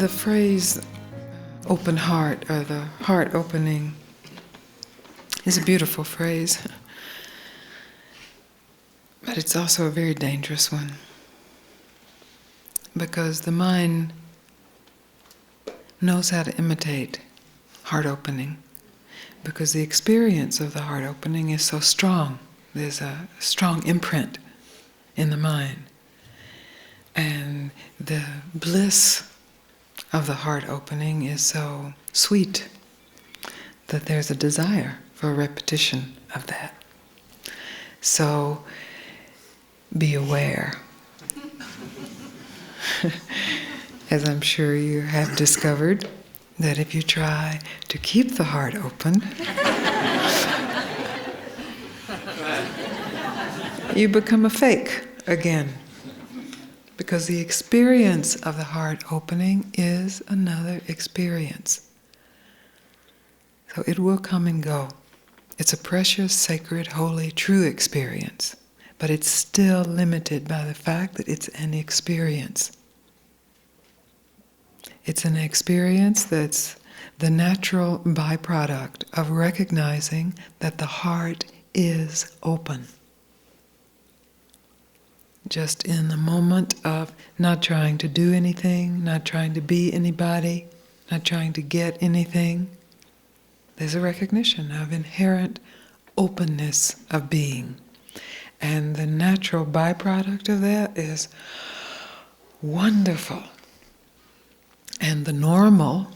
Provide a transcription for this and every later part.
The phrase open heart, or the heart opening, is a beautiful phrase, but it's also a very dangerous one, because the mind knows how to imitate heart opening, because the experience of the heart opening is so strong. There's a strong imprint in the mind. And the bliss of the heart opening is so sweet that there's a desire for a repetition of that. So be aware. As I'm sure you have discovered, that if you try to keep the heart open, you become a fake again. Because the experience of the heart opening is another experience. So it will come and go. It's a precious, sacred, holy, true experience. But it's still limited by the fact that it's an experience. It's an experience that's the natural byproduct of recognizing that the heart is open. Just in the moment of not trying to do anything, not trying to be anybody, not trying to get anything, there's a recognition of inherent openness of being. And the natural byproduct of that is wonderful. And the normal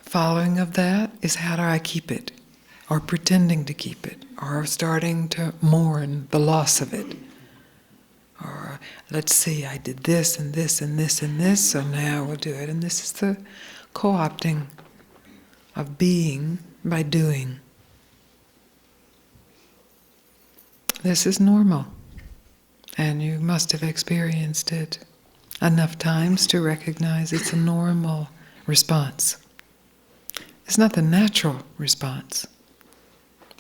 following of that is, how do I keep it? Or pretending to keep it, or starting to mourn the loss of it. Or, let's see, I did this and this and this and this, so now we'll do it. And this is the co-opting of being by doing. This is normal. And you must have experienced it enough times to recognize it's a normal response. It's not the natural response,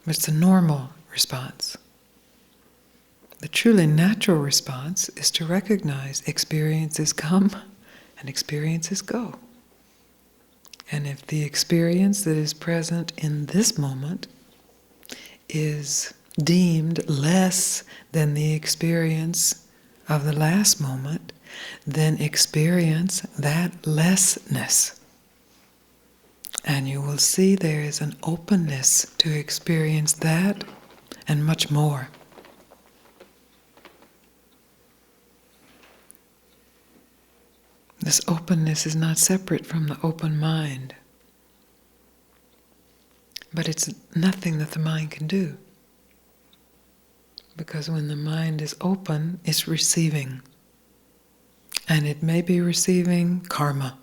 but it's a normal response. The truly natural response is to recognize experiences come and experiences go. And if the experience that is present in this moment is deemed less than the experience of the last moment, then experience that lessness. And you will see there is an openness to experience that and much more. This openness is not separate from the open mind. But it's nothing that the mind can do. Because when the mind is open, it's receiving. And it may be receiving karma,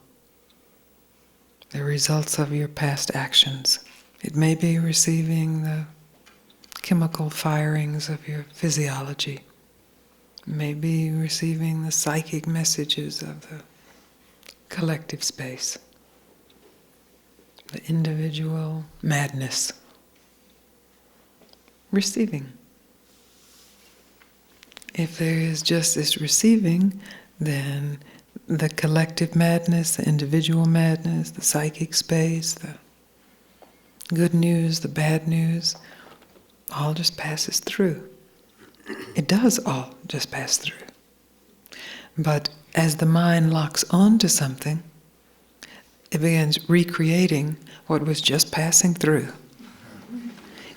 the results of your past actions. It may be receiving the chemical firings of your physiology. It may be receiving the psychic messages of the collective space, the individual madness. Receiving. If there is just this receiving, then the collective madness, the individual madness, the psychic space, the good news, the bad news, all just passes through. It does all just pass through. But as the mind locks on to something, it begins recreating what was just passing through,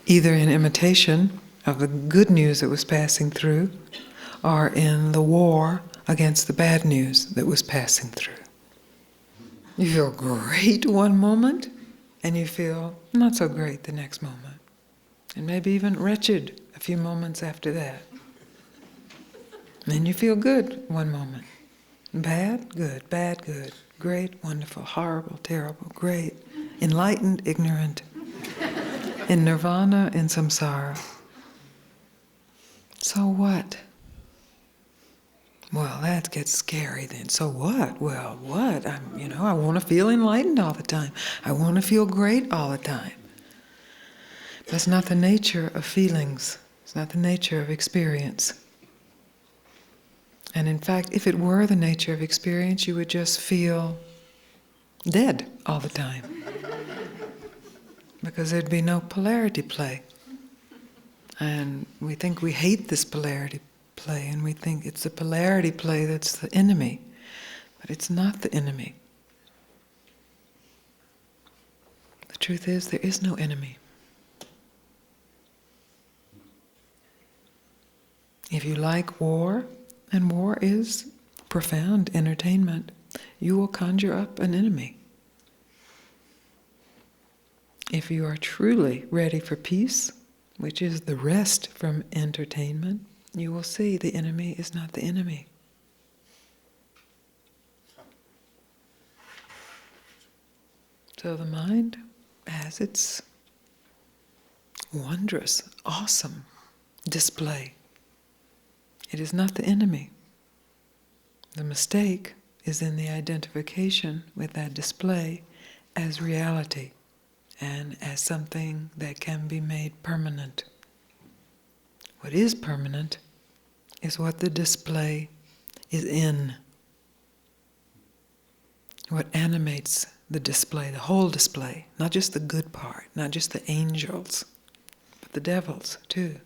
either in imitation of the good news that was passing through, or in the war against the bad news that was passing through. You feel great one moment, and you feel not so great the next moment, and maybe even wretched a few moments after that. And then you feel good one moment. Bad, good, great, wonderful, horrible, terrible, great, enlightened, ignorant, in nirvana, in samsara. So what? Well, that gets scary then. So what? Well, what? I want to feel enlightened all the time. I want to feel great all the time. That's not the nature of feelings. It's not the nature of experience. And in fact, if it were the nature of experience, you would just feel dead all the time. Because there'd be no polarity play. And we think we hate this polarity play, and we think it's the polarity play that's the enemy. But it's not the enemy. The truth is, there is no enemy. If you like war, and war is profound entertainment, you will conjure up an enemy. If you are truly ready for peace, which is the rest from entertainment, you will see the enemy is not the enemy. So the mind has its wondrous, awesome display. It is not the enemy. The mistake is in the identification with that display as reality and as something that can be made permanent. What is permanent is what the display is in. What animates the display, the whole display, not just the good part, not just the angels, but the devils too.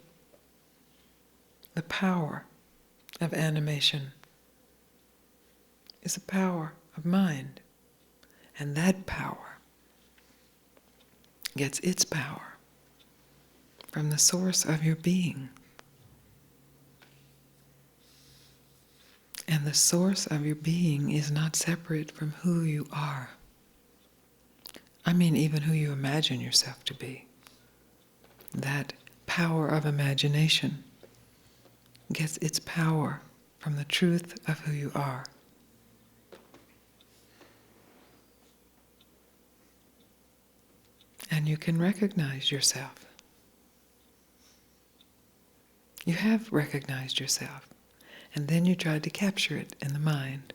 The power of animation is the power of mind, and that power gets its power from the source of your being. And the source of your being is not separate from who you are. I mean, even who you imagine yourself to be. That power of imagination gets its power from the truth of who you are. And you can recognize yourself. You have recognized yourself. And then you tried to capture it in the mind.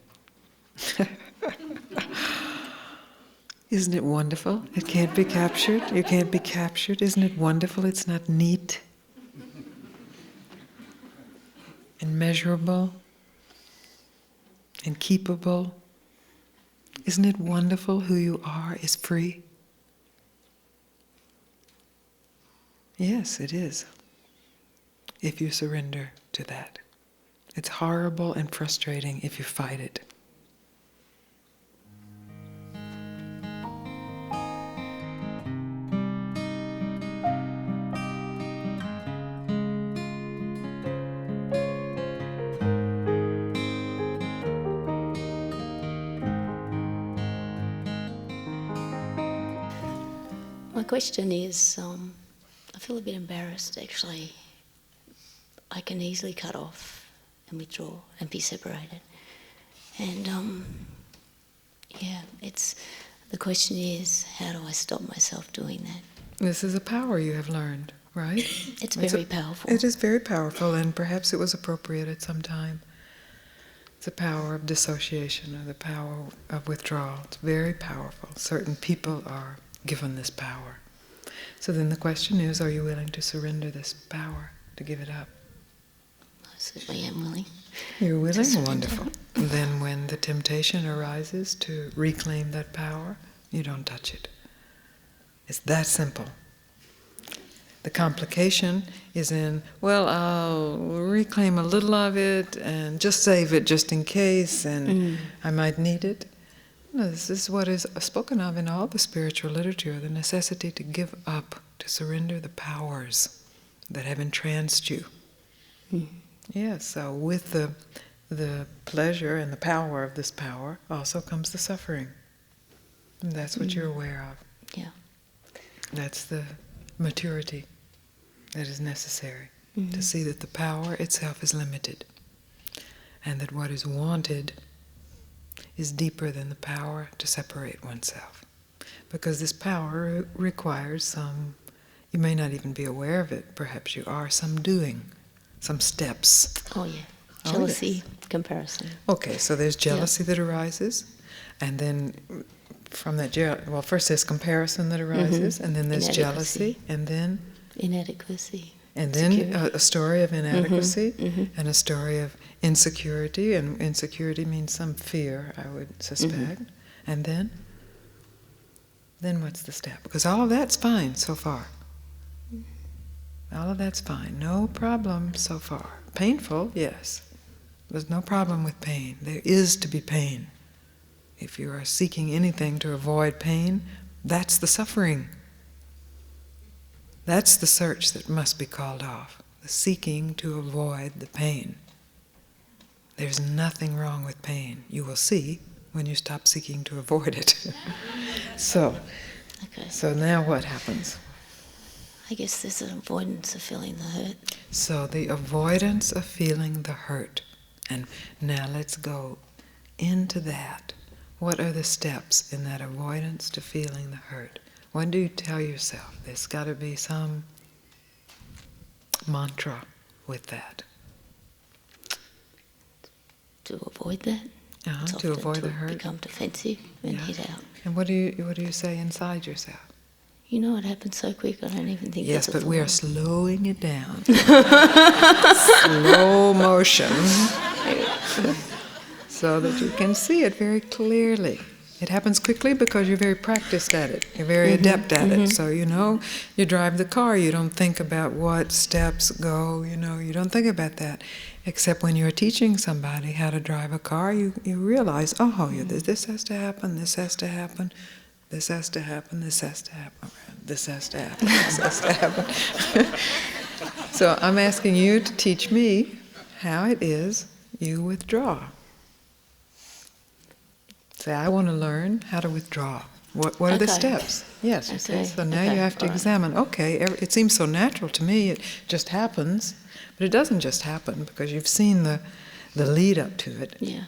Isn't it wonderful? It can't be captured. You can't be captured. Isn't it wonderful? It's not neat and measurable and keepable. Isn't it wonderful? Who you are is free. Yes, it is. If you surrender to that. It's horrible and frustrating if you fight it. My question is, I feel a bit embarrassed actually. I can easily cut off and withdraw and be separated. And the question is, how do I stop myself doing that? This is a power you have learned, right? It's very powerful. It is very powerful, and perhaps it was appropriate at some time. It's the power of dissociation or the power of withdrawal. It's very powerful. Certain people are given this power. So then the question is, are you willing to surrender this power, to give it up? I certainly am willing. You're willing? Wonderful. Then when the temptation arises to reclaim that power, you don't touch it. It's that simple. The complication is in, well, I'll reclaim a little of it and just save it just in case, and I might need it. No, this is what is spoken of in all the spiritual literature, the necessity to give up, to surrender the powers that have entranced you. Yes, so with the pleasure and the power of this power also comes the suffering. And that's what you're aware of. Yeah. That's the maturity that is necessary, to see that the power itself is limited, and that what is wanted is deeper than the power to separate oneself. Because this power requires some, you may not even be aware of it, perhaps you are, some doing, some steps. Oh yeah, jealousy, comparison. Okay, so there's jealousy that arises, and then from that, first there's comparison that arises, and then there's jealousy, and then inadequacy. And then a story of inadequacy, and a story of insecurity, and insecurity means some fear, I would suspect. And then Then what's the step? Because all of that's fine so far. All of that's fine. No problem so far. Painful, yes. There's no problem with pain. There is to be pain. If you are seeking anything to avoid pain, that's the suffering. That's the search that must be called off. The seeking to avoid the pain. There's nothing wrong with pain. You will see when you stop seeking to avoid it. So now what happens? I guess there's an avoidance of feeling the hurt. So the avoidance of feeling the hurt. And now let's go into that. What are the steps in that avoidance to feeling the hurt? What do you tell yourself? There's got to be some mantra with that. To avoid that. To avoid the hurt. Become defensive and head out. And what do you say inside yourself? You know, it happens so quick, I don't even think yes, that's but we are slowing it down. Slow motion. So that you can see it very clearly. It happens quickly because you're very practiced at it. You're very adept at it. So, you drive the car, you don't think about what steps go, you don't think about that. Except when you're teaching somebody how to drive a car, you realize, this has to happen, this has to happen, this has to happen, this has to happen, this has to happen, this has to happen. So I'm asking you to teach me how it is you withdraw. Say, I want to learn how to withdraw. What are the steps? Yes. Okay. So now you have to examine. Okay, it seems so natural to me. It just happens, but it doesn't just happen because you've seen the lead up to it. Yeah,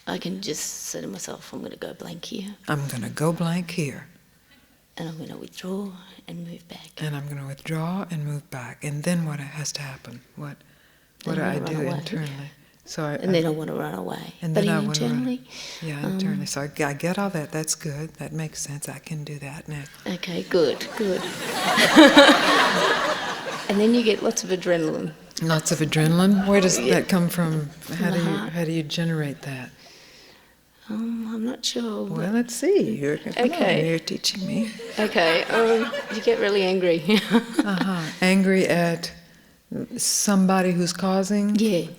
I can just say to myself, I'm going to go blank here. I'm going to go blank here. And I'm going to withdraw and move back. And I'm going to withdraw and move back. And then what has to happen? What do I do internally? So then I want to run away. And but then internally? Internally. So I get all that. That's good. That makes sense. I can do that now. Okay, good. And then you get lots of adrenaline. Lots of adrenaline? Where does that come from? How do you generate that? I'm not sure. Well, let's see. You're teaching me. Okay. You get really angry. Angry at somebody who's causing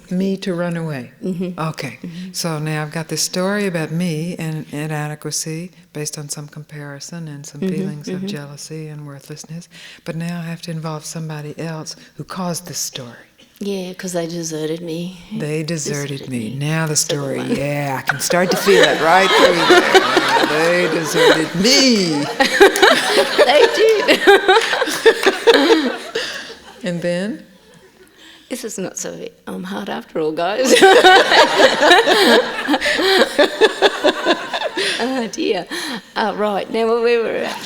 me to run away. Okay. So now I've got this story about me and inadequacy based on some comparison and some feelings of jealousy and worthlessness. But now I have to involve somebody else who caused this story. Yeah, because they deserted me. They deserted me. Now the story, I can start to feel it right through there. They deserted me. They did. And then? This is not so hard after all, guys. Oh dear. Right, now where we're at.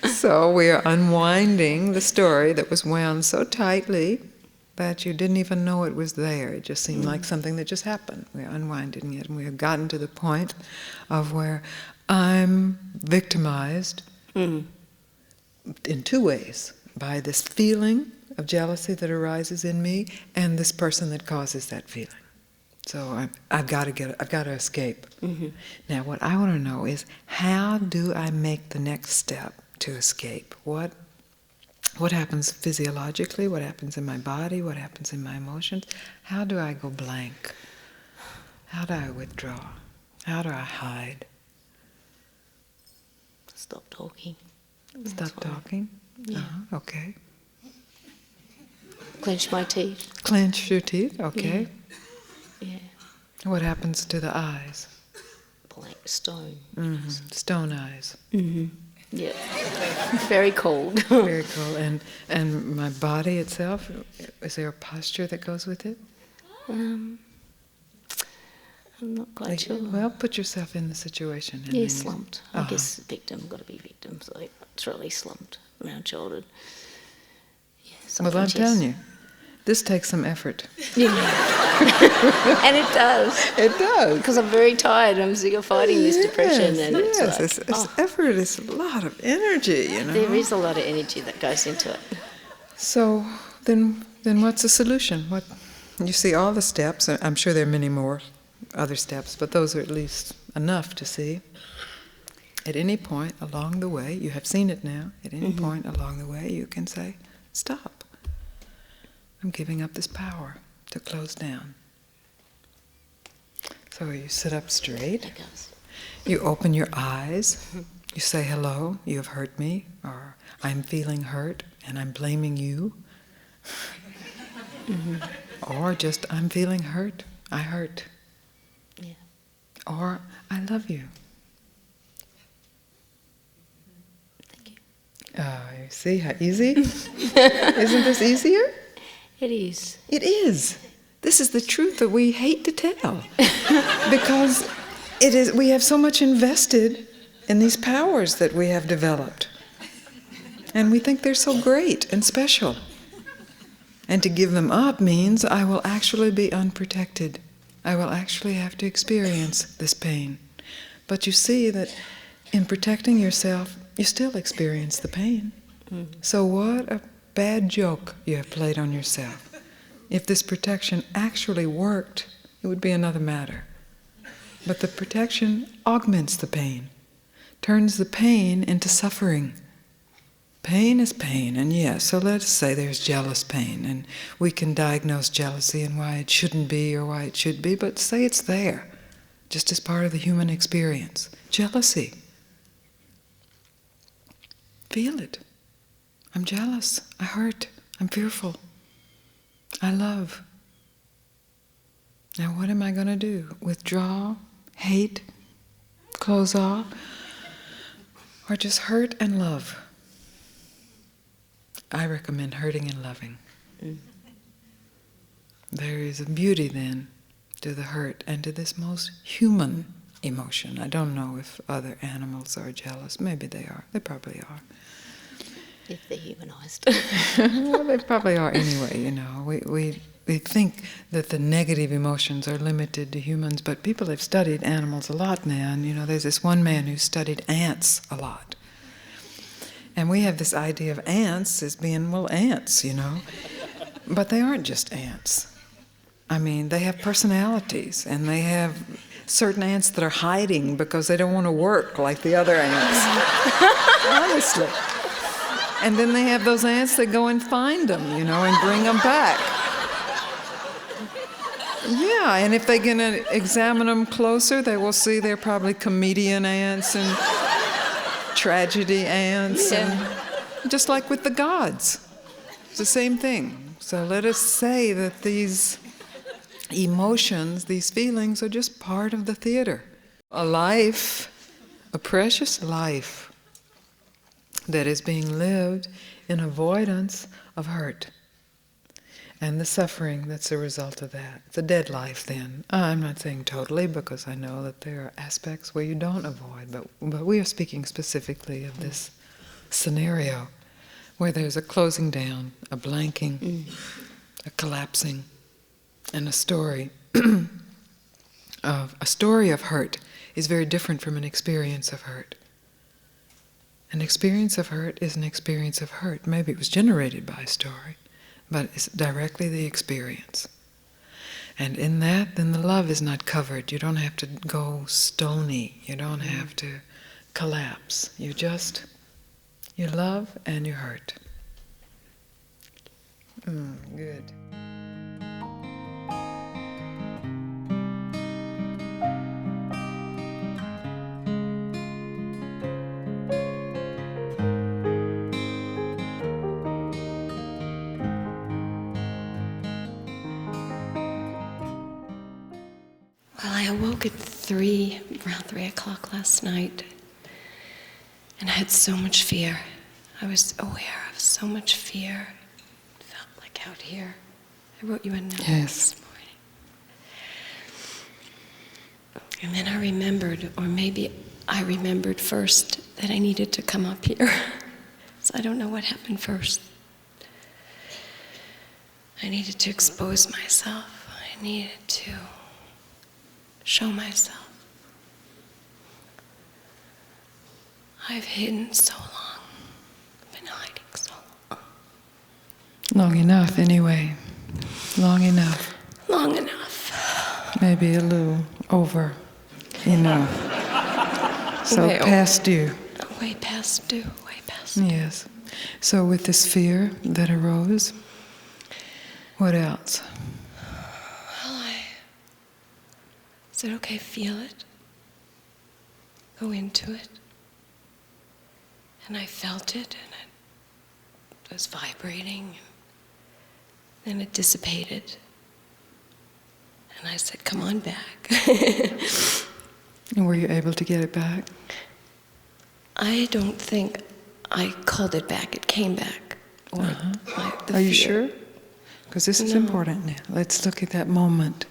So we are unwinding the story that was wound so tightly that you didn't even know it was there. It just seemed like something that just happened. We're unwinding it, and we have gotten to the point of where I'm victimized in two ways. By this feeling of jealousy that arises in me, and this person that causes that feeling. So I've got to escape. Now, what I want to know is, how do I make the next step to escape? What happens physiologically? What happens in my body? What happens in my emotions? How do I go blank? How do I withdraw? How do I hide? Stop talking. Stop talking? Yeah. Okay. Clench my teeth. Clench your teeth? Okay. Yeah. What happens to the eyes? Blank stone. Stone eyes. Yeah. Very cold. Very cold. And my body itself, is there a posture that goes with it? I'm not quite sure. Well, put yourself in the situation. Yeah, slumped. I guess victim, got to be victim. So it's really slumped, round-shouldered. Yeah, well, I'm telling you, this takes some effort. Yeah. And it does. It does. Because I'm very tired. I'm sick of fighting this depression. And it's effort. It's a lot of energy, There is a lot of energy that goes into it. So then what's the solution? You see all the steps. I'm sure there are many more other steps, but those are at least enough to see. At any point along the way, you have seen it now, at any point along the way you can say, stop. I'm giving up this power to close down. So you sit up straight, you open your eyes, you say hello, you have hurt me, or I'm feeling hurt and I'm blaming you. Or just I'm feeling hurt, I hurt. Yeah. Or I love you. Thank you. You see how easy? Isn't this easier? It is. It is. This is the truth that we hate to tell. Because it is. We have so much invested in these powers that we have developed. And we think they're so great and special. And to give them up means I will actually be unprotected. I will actually have to experience this pain. But you see that in protecting yourself, you still experience the pain. So what a bad joke you have played on yourself. If this protection actually worked, it would be another matter. But the protection augments the pain, turns the pain into suffering. Pain is pain, and yes, so let's say there's jealous pain, and we can diagnose jealousy and why it shouldn't be or why it should be, but say it's there, just as part of the human experience. Jealousy. Feel it. I'm jealous, I hurt, I'm fearful, I love. Now what am I going to do? Withdraw, hate, close off, or just hurt and love? I recommend hurting and loving. There is a beauty then to the hurt and to this most human emotion. I don't know if other animals are jealous. Maybe they are. They probably are. If they're humanized. Well, they probably are anyway, you know. We think that the negative emotions are limited to humans, but people have studied animals a lot now, and you know, there's this one man who studied ants a lot. And we have this idea of ants as being, well, ants, you know. But they aren't just ants. I mean, they have personalities, and they have certain ants that are hiding because they don't want to work like the other ants. Honestly. And then they have those ants that go and find them, you know, and bring them back. Yeah, and if they can examine them closer, they will see they're probably comedian ants and tragedy ants, and just like with the gods. It's the same thing. So let us say that these emotions, these feelings, are just part of the theater. A life, a precious life, that is being lived in avoidance of hurt and the suffering that's a result of that. It's a dead life then. I'm not saying totally, because I know that there are aspects where you don't avoid, but we are speaking specifically of this scenario where there's a closing down, a blanking, a collapsing, and a story of hurt is very different from an experience of hurt. An experience of hurt is an experience of hurt. Maybe it was generated by a story, but it's directly the experience. And in that, then the love is not covered. You don't have to go stony. You don't have to collapse. You love and you hurt. Good. Well, I awoke at around 3 o'clock last night, and I had so much fear. I was aware of so much fear. It felt like out here. I wrote you a note this morning. And then I remembered, or maybe I remembered first, that I needed to come up here. So I don't know what happened first. I needed to expose myself. I needed to show myself. I've hidden so long. I've been hiding so long. Long enough, anyway. Long enough. Long enough. Maybe a little over enough. So past due. Way past due, way past due. Yes. So with this fear that arose, what else? Well, I said, okay, feel it. Go into it. And I felt it, and it was vibrating. Then it dissipated. And I said, come on back. And were you able to get it back? I don't think I called it back. It came back. Or Are you sure? Because this is important now. Let's look at that moment.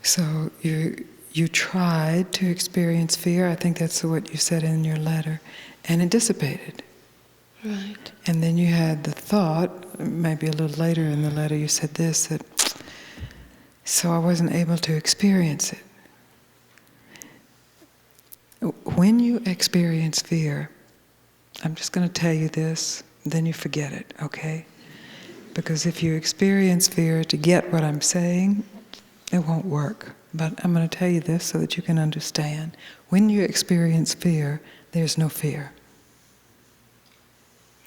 So you tried to experience fear. I think that's what you said in your letter. And it dissipated. Right. And then you had the thought, maybe a little later in the letter you said this, that so I wasn't able to experience it. When you experience fear, I'm just going to tell you this, then you forget it, okay? Because if you experience fear to get what I'm saying, it won't work. But I'm going to tell you this so that you can understand. When you experience fear, there's no fear.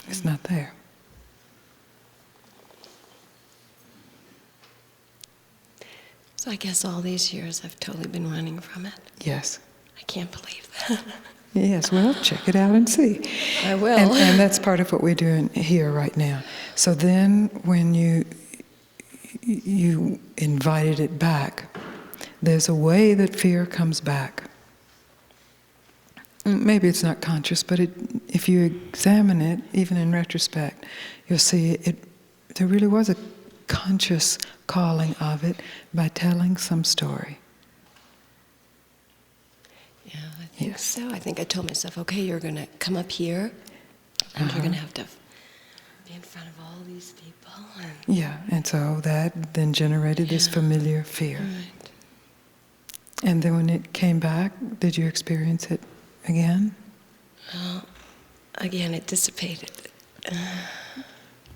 It's not there. So I guess all these years I've totally been running from it. Yes. I can't believe that. Yes, well, check it out and see. I will. And that's part of what we're doing here right now. So then when you invited it back, there's a way that fear comes back. Maybe it's not conscious, but if you examine it, even in retrospect, you'll see there really was a conscious calling of it by telling some story. Yeah, I think so. I think I told myself, okay, you're going to come up here, and you're going to have to be in front of all these people. Yeah, and so that then generated this familiar fear. Right. And then when it came back, did you experience it again? Again, it dissipated.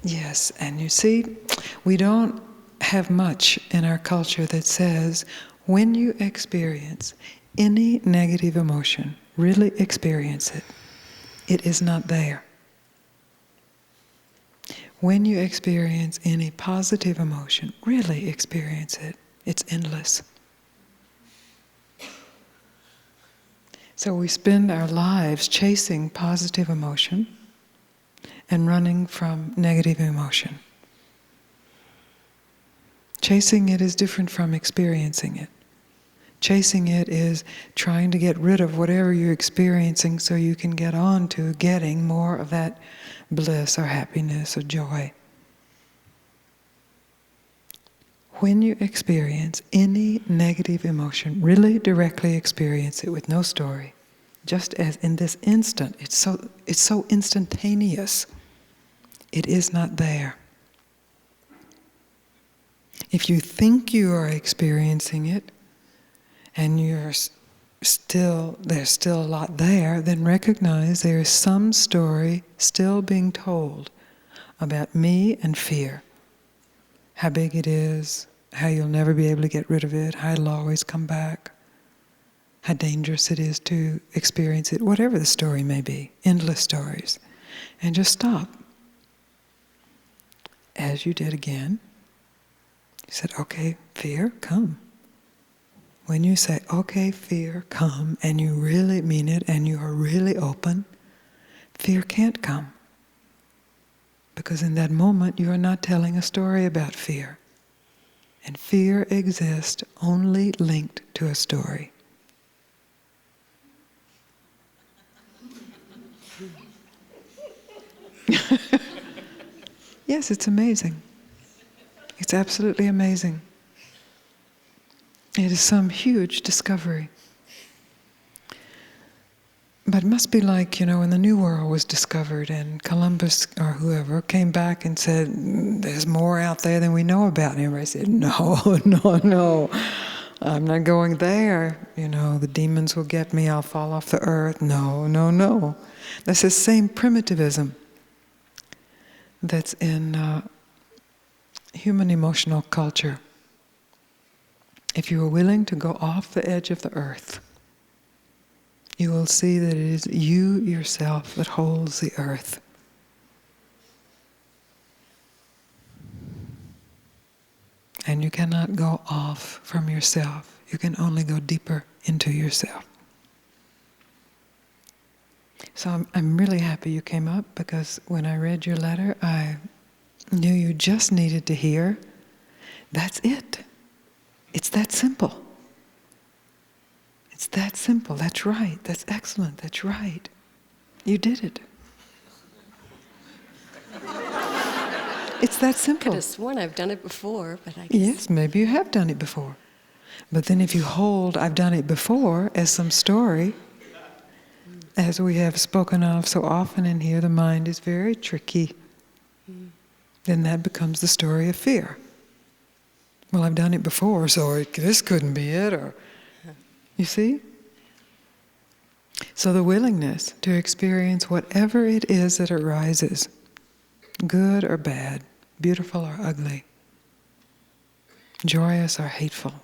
Yes, and you see, we don't have much in our culture that says when you experience any negative emotion, really experience it, it is not there. When you experience any positive emotion, really experience it, it's endless. So we spend our lives chasing positive emotion and running from negative emotion. Chasing it is different from experiencing it. Chasing it is trying to get rid of whatever you're experiencing so you can get on to getting more of that bliss or happiness or joy. When you experience any negative emotion, really directly experience it with no story. Just as in this instant, it's so instantaneous. It is not there. If you think you are experiencing it, and there's still a lot there, then recognize there is some story still being told about me and fear. How big it is, how you'll never be able to get rid of it, how it'll always come back, how dangerous it is to experience it, whatever the story may be, endless stories. And just stop. As you did again, you said, okay, fear, come. When you say, okay, fear, come, and you really mean it, and you are really open, fear can't come. Because in that moment, you are not telling a story about fear. And fear exists only linked to a story. Yes, it's amazing. It's absolutely amazing. It is some huge discovery. But it must be like, when the New World was discovered and Columbus or whoever came back and said, there's more out there than we know about. And everybody said, no, I'm not going there. The demons will get me, I'll fall off the earth. No. That's the same primitivism that's in human emotional culture. If you are willing to go off the edge of the earth you will see that it is you yourself that holds the earth. And you cannot go off from yourself. You can only go deeper into yourself. So I'm really happy you came up, because when I read your letter, I knew you just needed to hear, that's it. It's that simple. It's that simple. That's right. That's excellent. That's right. You did it. It's that simple. Could have sworn I've done it before, but I guess... Yes, maybe you have done it before. But then if you hold I've done it before as some story, as we have spoken of so often in here, the mind is very tricky. Then that becomes the story of fear. Well, I've done it before, so this couldn't be it, or... You see? So the willingness to experience whatever it is that arises, good or bad, beautiful or ugly, joyous or hateful,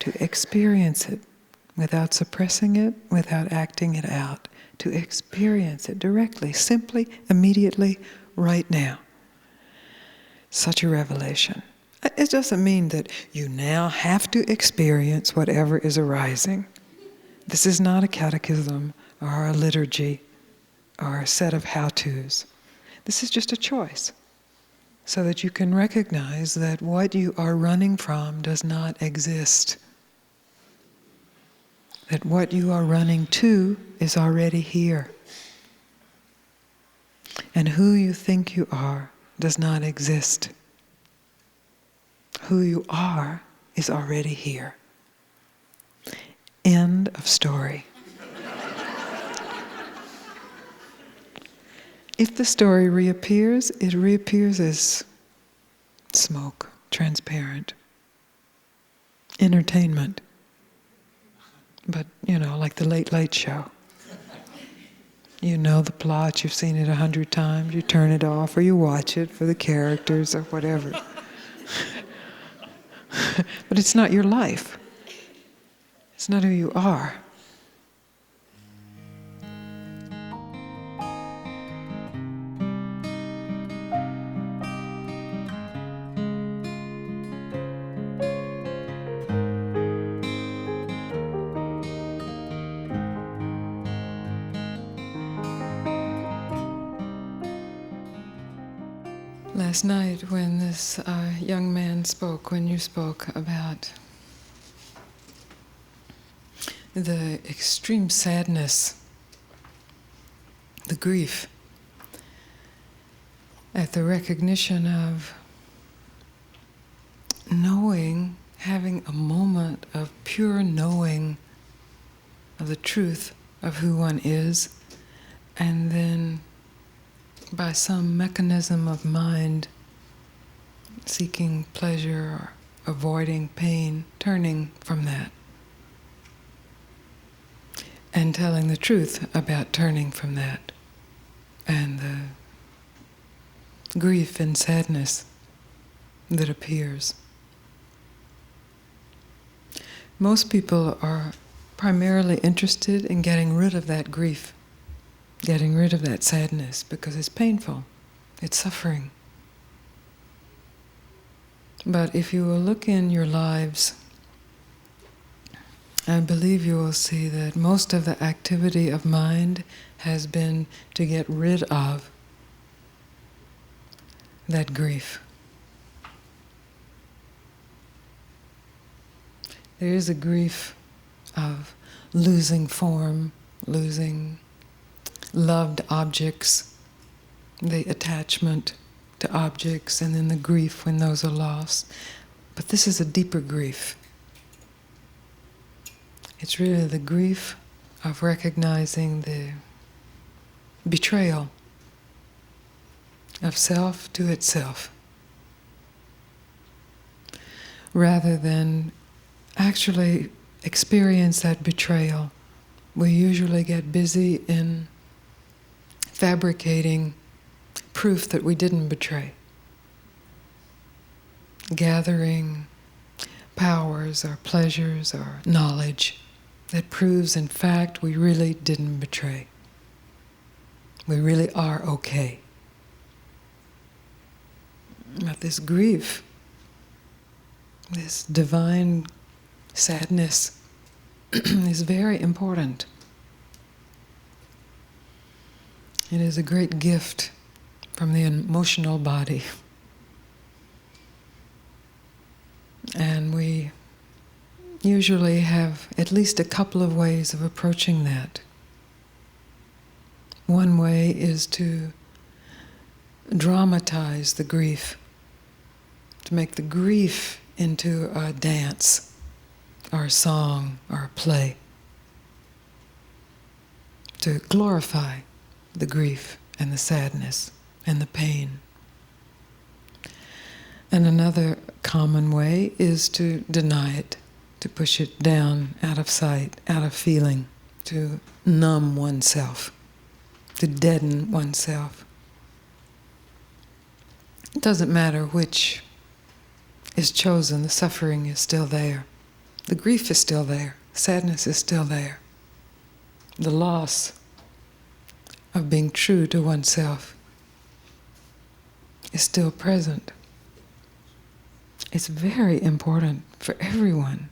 to experience it without suppressing it, without acting it out, to experience it directly, simply, immediately, right now. Such a revelation. It doesn't mean that you now have to experience whatever is arising. This is not a catechism or a liturgy or a set of how-tos. This is just a choice, so that you can recognize that what you are running from does not exist. That what you are running to is already here. And who you think you are does not exist. Who you are is already here. End of story. If the story reappears, it reappears as smoke, transparent, entertainment. But, like the Late Late Show. You know the plot, you've seen it 100 times, you turn it off or you watch it for the characters or whatever. But it's not your life. It's not who you are. Last night when this young man spoke, when you spoke about the extreme sadness, the grief, at the recognition of knowing, having a moment of pure knowing of the truth of who one is, and then by some mechanism of mind seeking pleasure or avoiding pain, turning from that. And telling the truth about turning from that. And the grief and sadness that appears. Most people are primarily interested in getting rid of that grief, getting rid of that sadness, because it's painful, it's suffering. But if you will look in your lives, I believe you will see that most of the activity of mind has been to get rid of that grief. There is a grief of losing form, losing loved objects, the attachment to objects, and then the grief when those are lost. But this is a deeper grief. It's really the grief of recognizing the betrayal of self to itself, rather than actually experience that betrayal. We usually get busy in fabricating proof that we didn't betray, gathering powers or pleasures or knowledge that proves, in fact, we really didn't betray. We really are okay. But this grief, this divine sadness, is very important. It is a great gift from the emotional body. And we usually have at least a couple of ways of approaching that. One way is to dramatize the grief, to make the grief into a dance, or a song, or a play, to glorify the grief and the sadness and the pain. And another common way is to deny it, to push it down out of sight, out of feeling, to numb oneself, to deaden oneself. It doesn't matter which is chosen, the suffering is still there. The grief is still there, sadness is still there. The loss of being true to oneself is still present. It's very important for everyone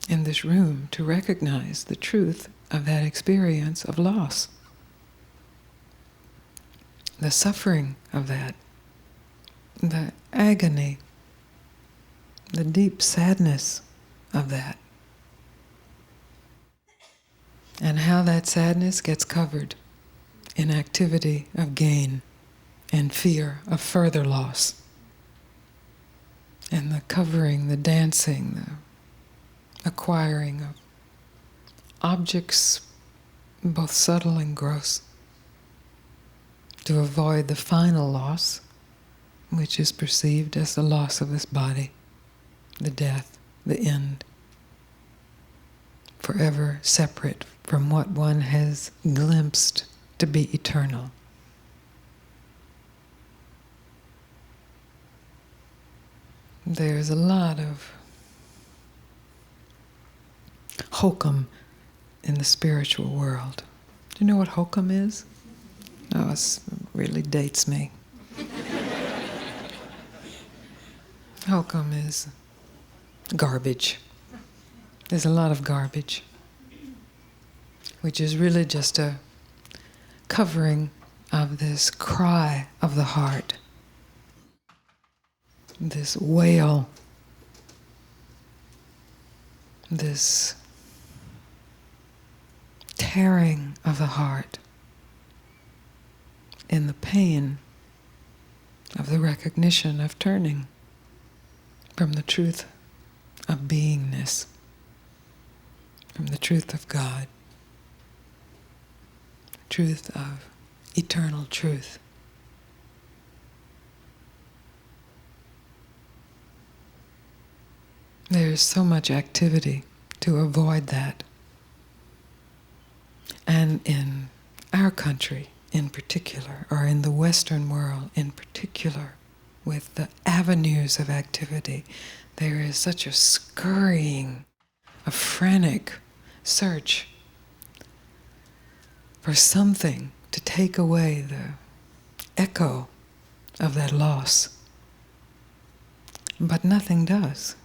in this room to recognize the truth of that experience of loss. The suffering of that, the agony, the deep sadness of that, and how that sadness gets covered in activity of gain and fear of further loss. And the covering, the dancing, the acquiring of objects, both subtle and gross, to avoid the final loss, which is perceived as the loss of this body, the death, the end, forever separate from what one has glimpsed to be eternal. There's a lot of hokum in the spiritual world. Do you know what hokum is? Oh, it really dates me. Hokum is garbage. There's a lot of garbage, which is really just a covering of this cry of the heart, this wail, this tearing of the heart in the pain of the recognition of turning from the truth of beingness, from the truth of God, truth of eternal truth. There is so much activity to avoid that. And in our country in particular, or in the Western world in particular, with the avenues of activity, there is such a scurrying, a frantic search for something to take away the echo of that loss. But nothing does.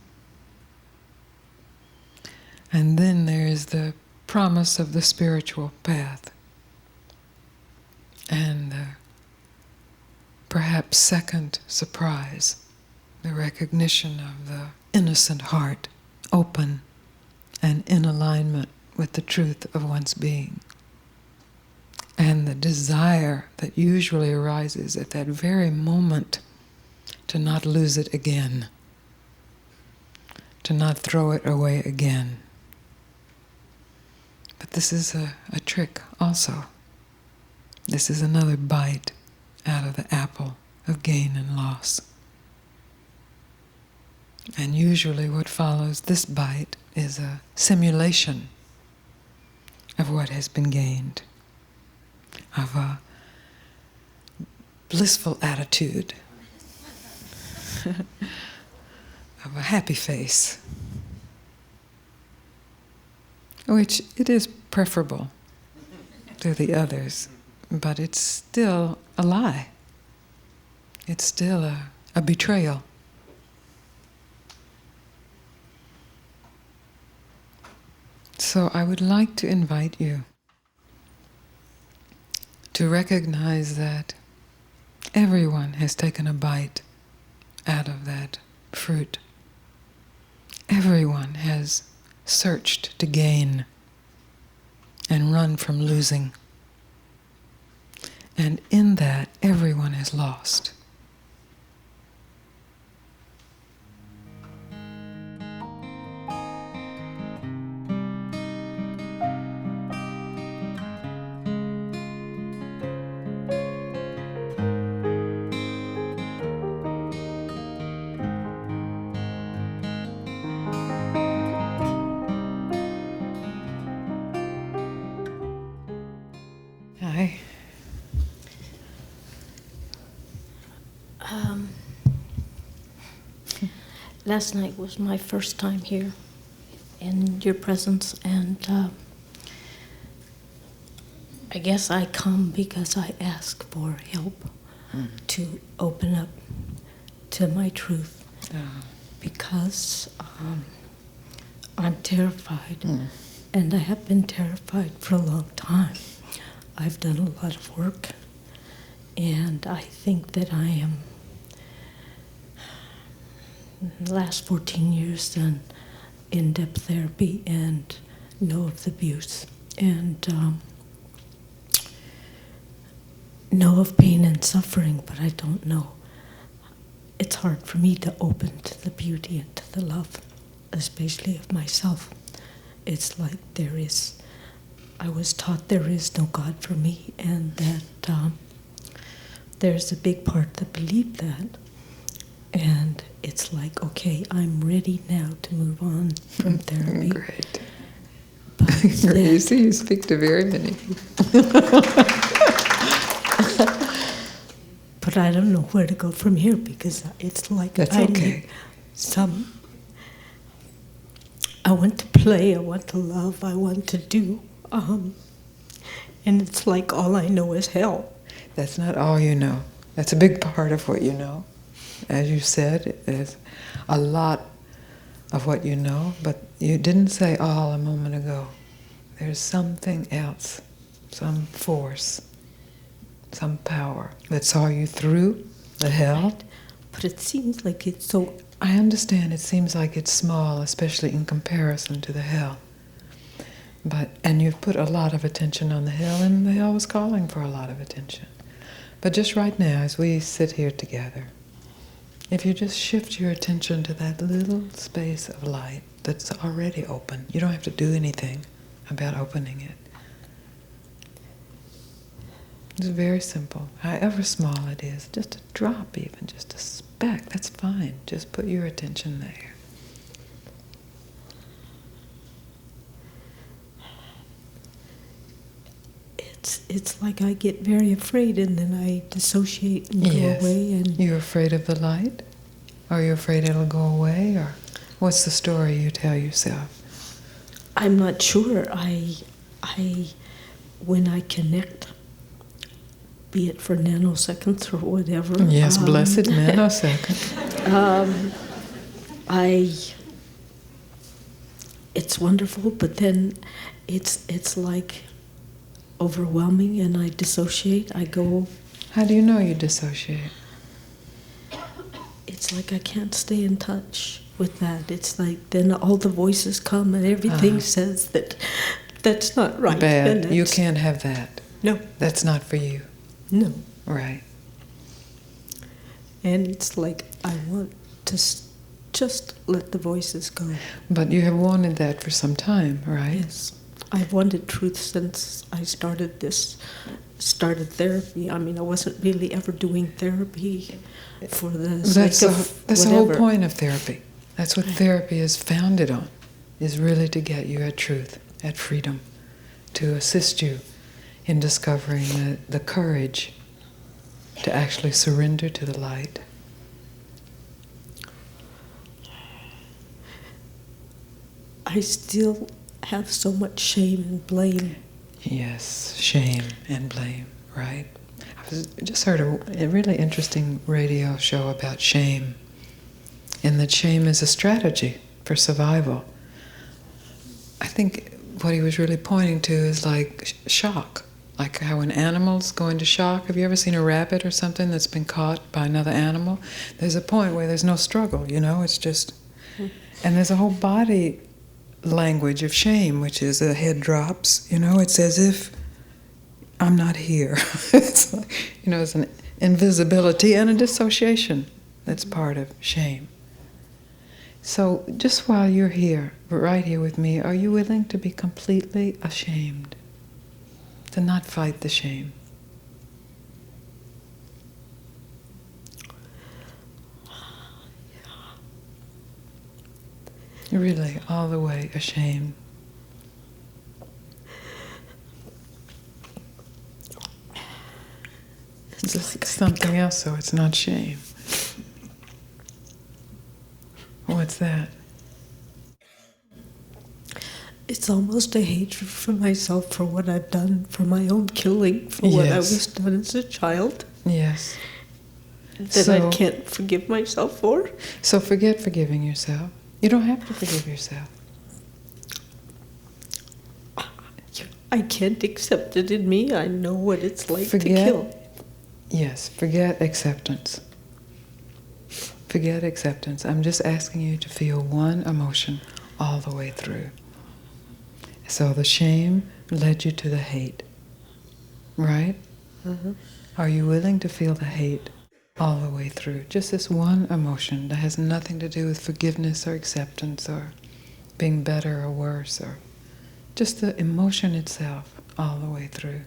And then there is the promise of the spiritual path. And the perhaps second surprise, the recognition of the innocent heart, open and in alignment with the truth of one's being. And the desire that usually arises at that very moment to not lose it again, to not throw it away again. But this is a trick also. This is another bite out of the apple of gain and loss. And usually what follows this bite is a simulation of what has been gained, of a blissful attitude, of a happy face. which it is preferable to the others, but it's still a lie. It's still a betrayal. So I would like to invite you to recognize that everyone has taken a bite out of that fruit. Everyone has searched to gain and run from losing. And in that, everyone has lost. Hi. Last night was my first time here in your presence, and I guess I come because I ask for help to open up to my truth, because I'm terrified, and I have been terrified for a long time. I've done a lot of work, and I think that I am, in the last 14 years, done in-depth therapy and know of the abuse, and know of pain and suffering, but I don't know. It's hard for me to open to the beauty and to the love, especially of myself. It's like I was taught there is no God for me, and that there's a big part that believe that. And it's like, okay, I'm ready now to move on from therapy. Great. But You see, you speak to very many people. But I don't know where to go from here, because it's like That's I okay. need I want to play, I want to love, I want to do. And it's like all I know is hell. That's not all you know. That's a big part of what you know. As you said, it's a lot of what you know, but you didn't say all a moment ago. There's something else, some force, some power that saw you through the hell. Right. But it seems like it's so... I understand it seems like it's small, especially in comparison to the hell. And you've put a lot of attention on the hell, and the hell was calling for a lot of attention. But just right now, as we sit here together, if you just shift your attention to that little space of light that's already open, you don't have to do anything about opening it. It's very simple, however small it is, just a drop even, just a speck, that's fine. Just put your attention there. It's like I get very afraid, and then I dissociate and go away. And you're afraid of the light? Are you afraid it'll go away? Or what's the story you tell yourself? I'm not sure. When I connect, be it for nanoseconds or whatever. Yes, blessed nanosecond. It's wonderful, but then it's like overwhelming, and I dissociate. I go. How do you know you dissociate? It's like I can't stay in touch with that. It's like then all the voices come, and everything says that that's not right. Bad. You can't have that. No. That's not for you. No. Right. And it's like I want to just let the voices go. But you have wanted that for some time, right? Yes. I've wanted truth since I started therapy. I mean, I wasn't really ever doing therapy for the sake of That's the whatever. whole point of therapy. That's what therapy is founded on, is really to get you at truth, at freedom, to assist you in discovering the courage to actually surrender to the light. I still have so much shame and blame. Yes, shame and blame, right? Just heard a really interesting radio show about shame, and that shame is a strategy for survival. I think what he was really pointing to is like shock, like how when animals go into shock. Have you ever seen a rabbit or something that's been caught by another animal? There's a point where there's no struggle, it's just... And there's a whole body language of shame, which is a head drops, it's as if I'm not here. It's like, it's an invisibility and a dissociation that's part of shame. So just while you're here, right here with me, are you willing to be completely ashamed? To not fight the shame? Really, all the way ashamed. It's just something else, so it's not shame. What's that? It's almost a hatred for myself for what I've done, for my own killing, for what I was done as a child. Yes. That I can't forgive myself for. So forget forgiving yourself. You don't have to forgive yourself. I can't accept it in me. I know what it's like to kill. Yes, forget acceptance. Forget acceptance. I'm just asking you to feel one emotion all the way through. So the shame led you to the hate, right? Mm-hmm. Are you willing to feel the hate all the way through? Just this one emotion that has nothing to do with forgiveness or acceptance or being better or worse, or just the emotion itself all the way through.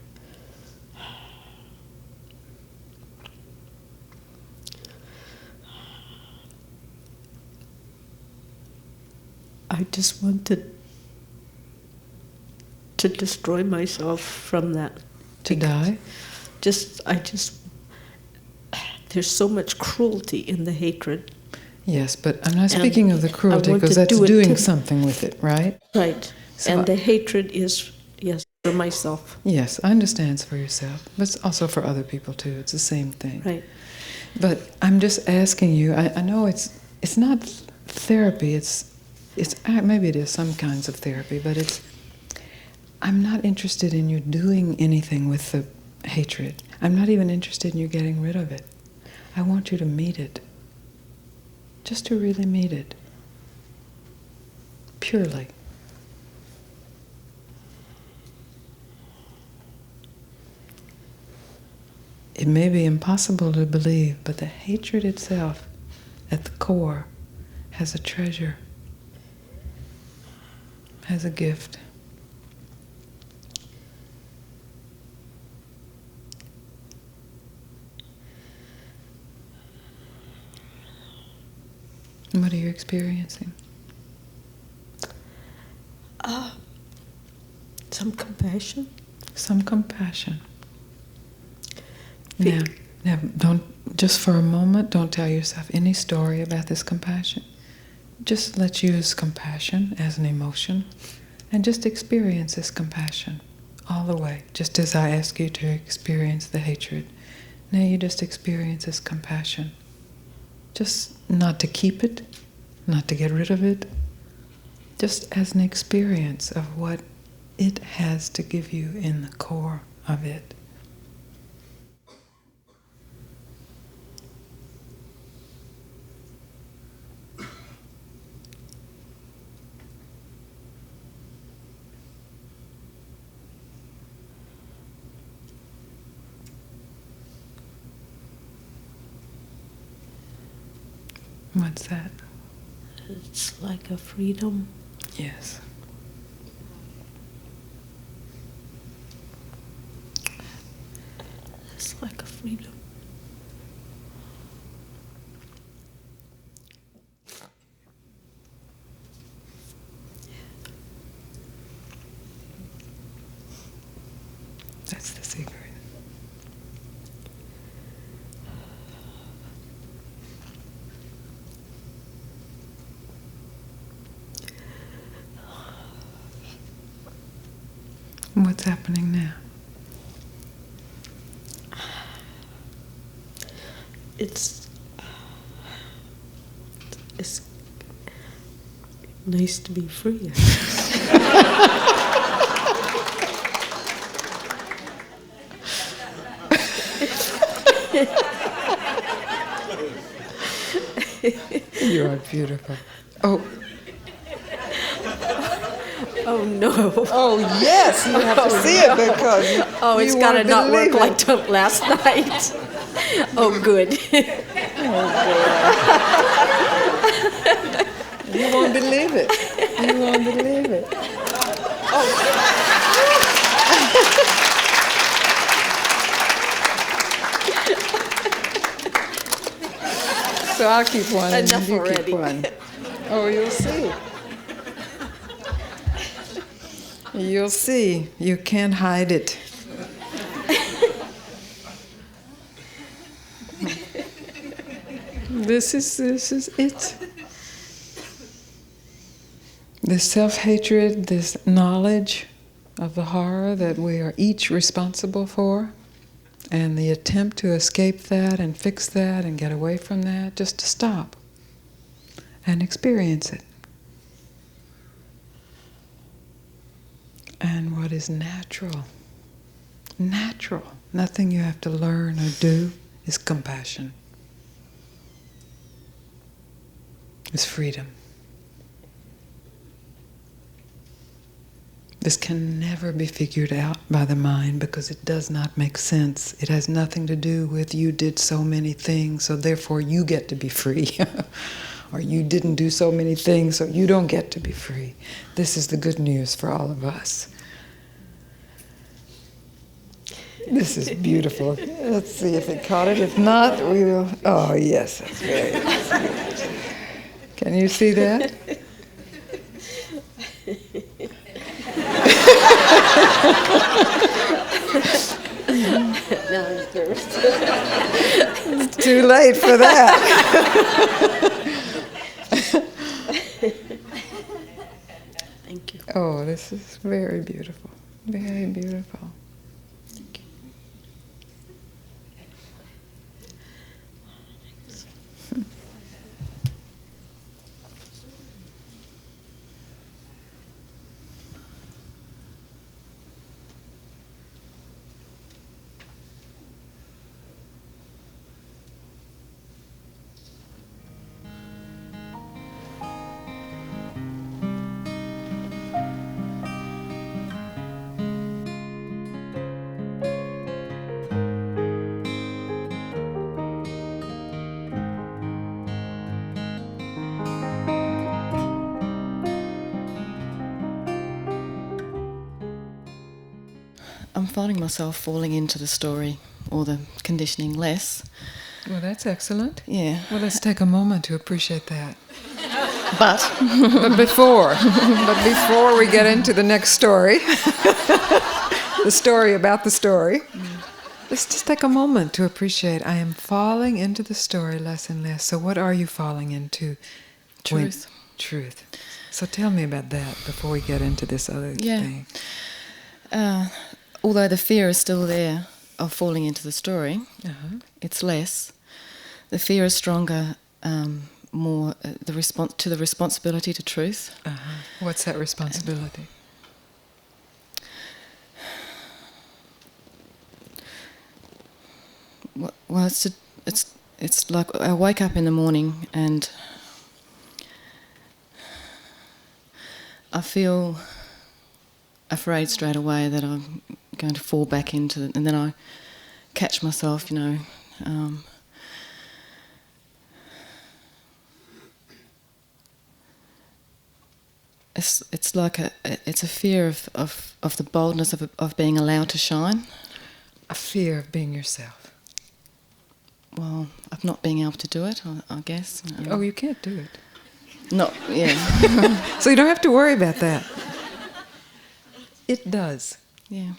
I just wanted to destroy myself from that. To die? There's so much cruelty in the hatred. Yes, but I'm not speaking of the cruelty, because that's doing something with it, right? Right. So and the hatred is, yes, for myself. Yes, I understand it's for yourself, but it's also for other people too. It's the same thing. Right. But I'm just asking you, I know it's not therapy, it's maybe it is some kinds of therapy, but I'm not interested in you doing anything with the hatred. I'm not even interested in you getting rid of it. I want you to meet it. Just to really meet it. Purely. It may be impossible to believe, but the hatred itself, at the core, has a treasure, has a gift. What are you experiencing? Some compassion. Some compassion. Now, don't, just for a moment, don't tell yourself any story about this compassion. Just let's use compassion as an emotion and just experience this compassion all the way, just as I ask you to experience the hatred. Now you just experience this compassion. Just not to keep it, not to get rid of it, just as an experience of what it has to give you in the core of it. What's that? It's like a freedom. Yes. It's like a freedom. That's the secret. And what's happening now? It's nice to be free. You are beautiful. Oh. Oh no. Oh yes, you have to see it because It's gotta not work like last night. Oh good. You won't believe it. You won't believe it. So I'll keep one and Enough you already. keep one. Oh, you'll see. You'll see. You can't hide it. This is it. This self-hatred, this knowledge of the horror that we are each responsible for, and the attempt to escape that and fix that and get away from that, just to stop and experience it. And what is natural, nothing you have to learn or do, is compassion. Is freedom. This can never be figured out by the mind because it does not make sense. It has nothing to do with you did so many things, so therefore you get to be free. Or you didn't do so many things, so you don't get to be free. This is the good news for all of us. This is beautiful. Let's see if it caught it. If not, we will... Oh, yes, that's very good. Can you see that? It's too late for that. Thank you. Oh, this is very beautiful. Very beautiful. Thank you. I'm finding myself falling into the story or the conditioning less. Well, that's excellent. Yeah. Well, let's take a moment to appreciate that. But But before we get into the next story, the story about the story, let's just take a moment to appreciate. I am falling into the story less and less. So what are you falling into? Truth. Truth. So tell me about that before we get into this other thing. Although the fear is still there of falling into the story, it's less. The fear is stronger, more the responsibility to truth. What's that responsibility? Well, it's like I wake up in the morning and I feel afraid straight away that I'm going to fall back into it, and then I catch myself, It's like it's a fear of the boldness of being allowed to shine. A fear of being yourself. Well, of not being able to do it, I guess. Oh, you can't do it. Not, yeah. So you don't have to worry about that. It does. Yeah.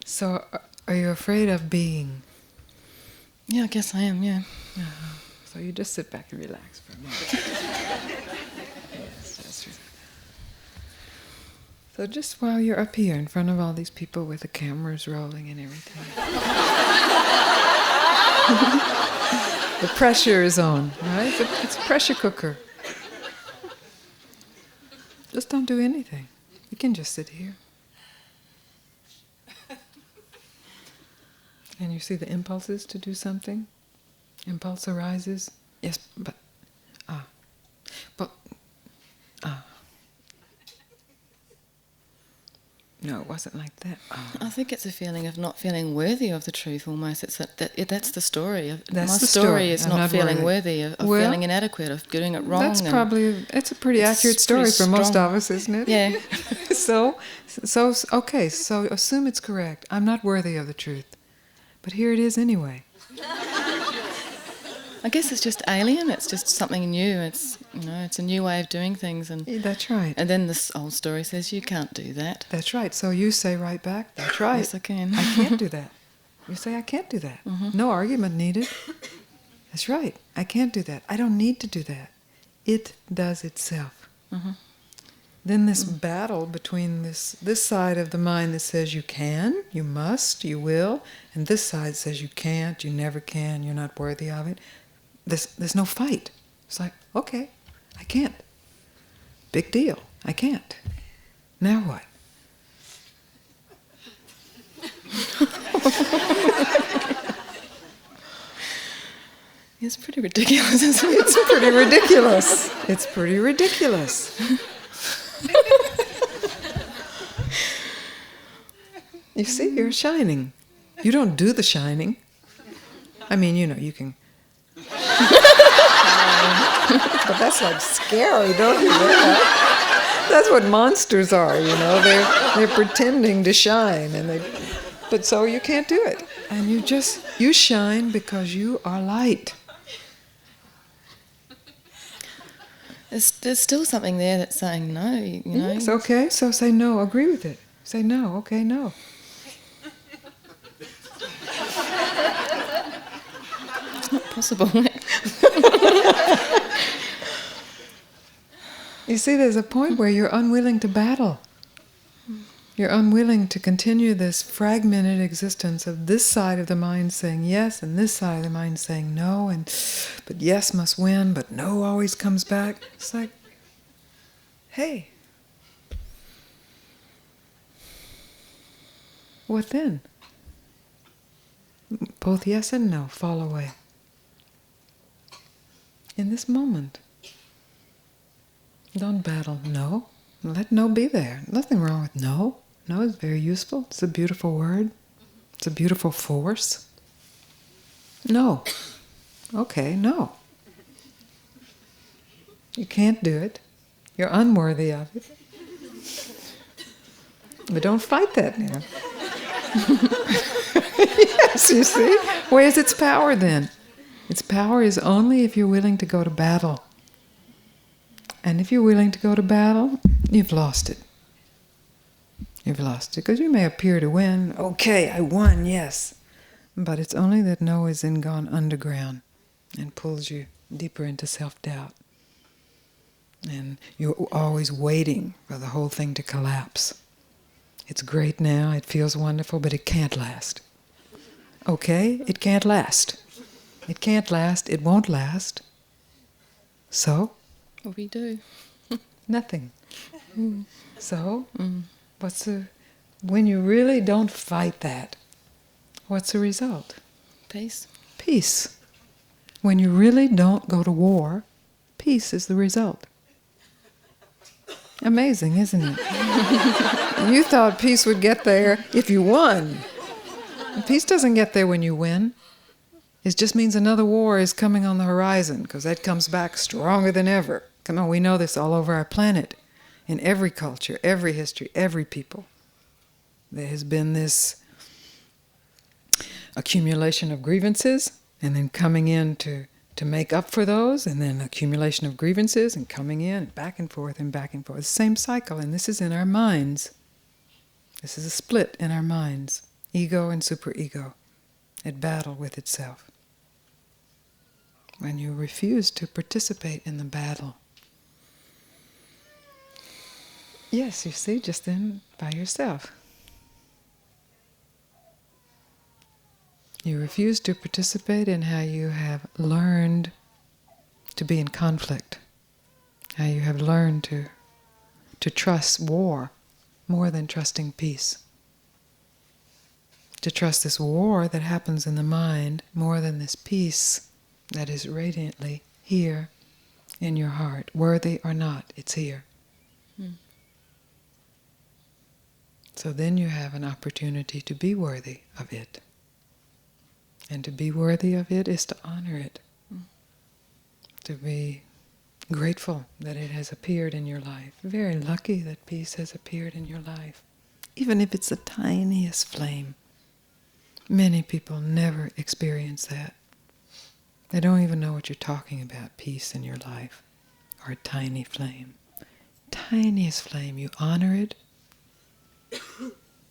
So are you afraid of being? Yeah, I guess I am, yeah. So you just sit back and relax for a minute. Yes, that's right. So just while you're up here in front of all these people with the cameras rolling and everything, the pressure is on, right? It's a pressure cooker. Just don't do anything. You can just sit here. And you see the impulses to do something? Impulse arises. Yes, but no, it wasn't like that. I think it's a feeling of not feeling worthy of the truth almost. It's that's the story. That's My the story is I'm not feeling worthy. worthy, of Well, feeling inadequate, of doing it wrong. That's probably, it's a pretty accurate story pretty for most strong. of us, isn't it? Yeah. So assume it's correct. I'm not worthy of the truth. But here it is anyway. I guess it's just alien. It's just something new. It's it's a new way of doing things, and That's right. and then this old story says you can't do that. That's right. So you say right back, that's right. Yes, I can. I can't do that. You say, I can't do that. No argument needed. That's right. I can't do that. I don't need to do that. It does itself. Then this battle between this side of the mind that says you can, you must, you will, and this side says you can't, you never can, you're not worthy of it. There's no fight. It's like, okay, I can't. Big deal. I can't. Now what? It's pretty ridiculous, isn't it? It's pretty ridiculous. It's pretty ridiculous. You see, you're shining. You don't do the shining. I mean, you can. But that's like scary, don't you? That's what monsters are, They're pretending to shine, but so you can't do it. And you shine because you are light. There's still something there that's saying no. Yes, okay. So say no. Agree with it. Say no. Okay, no. It's not possible. You see, there's a point where you're unwilling to battle. You're unwilling to continue this fragmented existence of this side of the mind saying yes and this side of the mind saying no, but yes must win, but no always comes back. It's like, hey, what then? Both yes and no fall away. In this moment. Don't battle no. Let no be there. Nothing wrong with no. No is very useful. It's a beautiful word. It's a beautiful force. No. Okay, no. You can't do it. You're unworthy of it. But don't fight that now. Yes, you see? Where's its power then? Its power is only if you're willing to go to battle. And if you're willing to go to battle, you've lost it. You've lost it, because you may appear to win. Okay, I won, yes. But it's only that no is then gone underground and pulls you deeper into self-doubt. And you're always waiting for the whole thing to collapse. It's great now, it feels wonderful, but it can't last. Okay, it can't last. It can't last, it won't last. So? What we do? Nothing. So, when you really don't fight that, what's the result? Peace. Peace. When you really don't go to war, peace is the result. Amazing, isn't it? You thought peace would get there if you won. Peace doesn't get there when you win. It just means another war is coming on the horizon, because that comes back stronger than ever. Come on, we know this all over our planet. In every culture, every history, every people. There has been this accumulation of grievances, and then coming in to make up for those, and then accumulation of grievances, and coming in, and back and forth, and back and forth. The same cycle, and this is in our minds. This is a split in our minds. Ego and superego at battle with itself. When you refuse to participate in the battle, Yes, you see, just then by yourself. You refuse to participate in how you have learned to be in conflict, how you have learned to trust war more than trusting peace, to trust this war that happens in the mind more than this peace that is radiantly here in your heart. Worthy or not, it's here. So then you have an opportunity to be worthy of it. And to be worthy of it is to honor it. To be grateful that it has appeared in your life. Very lucky that peace has appeared in your life. Even if it's the tiniest flame. Many people never experience that. They don't even know what you're talking about, peace in your life. Or a tiny flame. Tiniest flame, you honor it.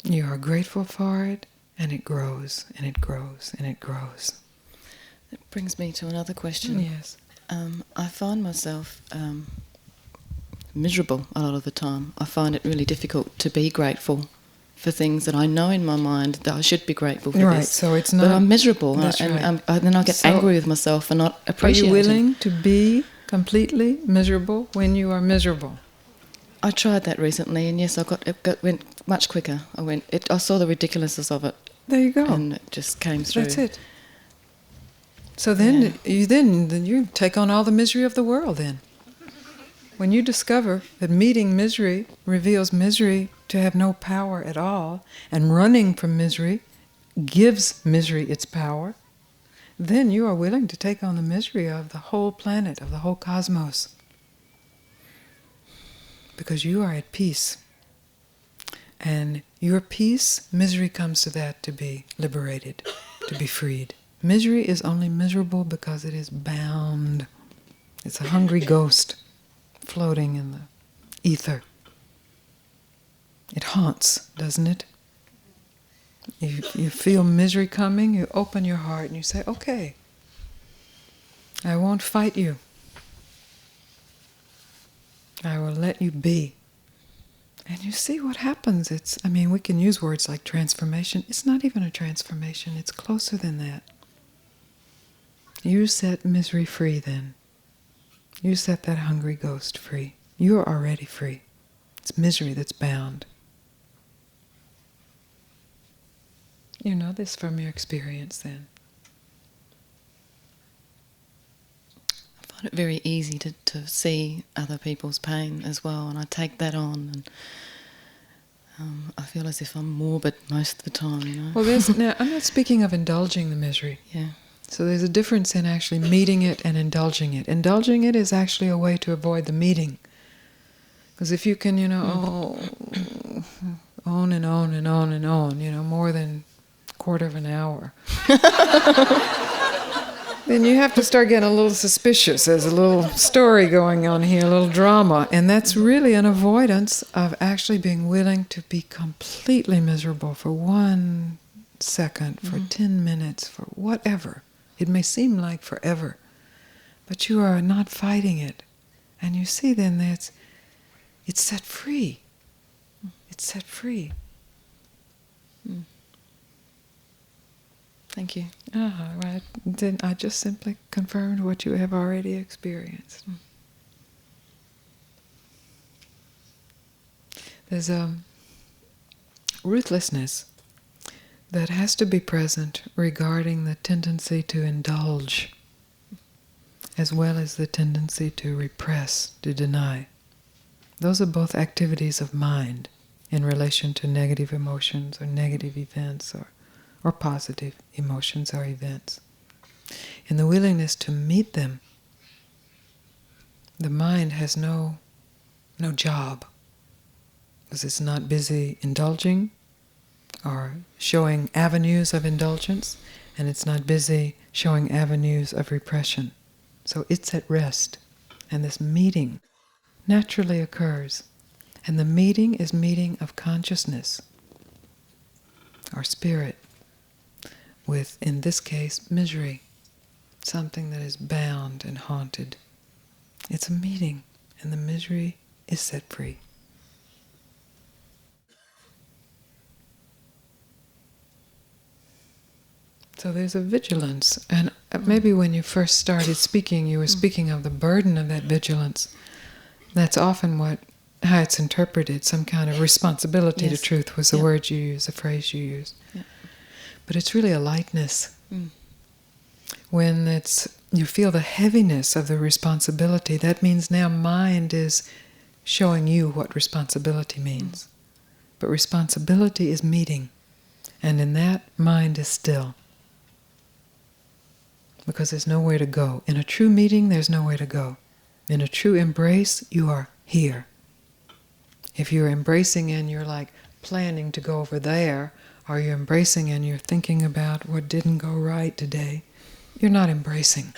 You are grateful for it, and it grows, and it grows, and it grows. That brings me to another question. Yes. I find myself miserable a lot of the time. I find it really difficult to be grateful for things that I know in my mind that I should be grateful for. Right, this. so it's not... But I'm miserable, That's and right. then I get angry with myself for not appreciating. Are you willing to be completely miserable when you are miserable? I tried that recently, and yes, it went much quicker. I saw the ridiculousness of it. There you go. And it just came through. That's it. So then you take on all the misery of the world then. When you discover that meeting misery reveals misery to have no power at all, and running from misery gives misery its power, then you are willing to take on the misery of the whole planet, of the whole cosmos. Because you are at peace. And your peace, misery comes to that to be liberated, to be freed. Misery is only miserable because it is bound. It's a hungry ghost floating in the ether. It haunts, doesn't it? You feel misery coming, you open your heart and you say, okay, I won't fight you. I will let you be. And you see what happens. We can use words like transformation. It's not even a transformation. It's closer than that. You set misery free then. You set that hungry ghost free. You are already free. It's misery that's bound. You know this from your experience then. I find it very easy to see other people's pain as well, and I take that on, and I feel as if I'm morbid most of the time, you know. Well, now I'm not speaking of indulging the misery. Yeah. So there's a difference in actually meeting it and indulging it. Indulging it is actually a way to avoid the meeting. Because if you can, on and on and on and on, more than a quarter of an hour, then you have to start getting a little suspicious. There's a little story going on here, a little drama. And that's really an avoidance of actually being willing to be completely miserable for 1 second, for 10 minutes, for whatever. It may seem like forever, but you are not fighting it. And you see then that it's set free. It's set free. Thank you. Right. Then I just simply confirmed what you have already experienced. There's a ruthlessness that has to be present regarding the tendency to indulge, as well as the tendency to repress, to deny. Those are both activities of mind in relation to negative emotions or negative events or positive emotions or events. In the willingness to meet them, the mind has no job, because it's not busy indulging or showing avenues of indulgence, and it's not busy showing avenues of repression. So it's at rest, and this meeting naturally occurs. And the meeting is meeting of consciousness, or spirit, with, in this case, misery, something that is bound and haunted. It's a meeting, and the misery is set free. So there's a vigilance. And maybe when you first started speaking, you were speaking of the burden of that vigilance. That's often how it's interpreted, some kind of responsibility to truth was the word you use, the phrase you use. Yeah. But it's really a lightness. When you feel the heaviness of the responsibility, that means now mind is showing you what responsibility means. But responsibility is meeting. And in that, mind is still. Because there's nowhere to go. In a true meeting, there's nowhere to go. In a true embrace, you are here. If you're embracing and you're like planning to go over there, or you're embracing and you're thinking about what didn't go right today, you're not embracing.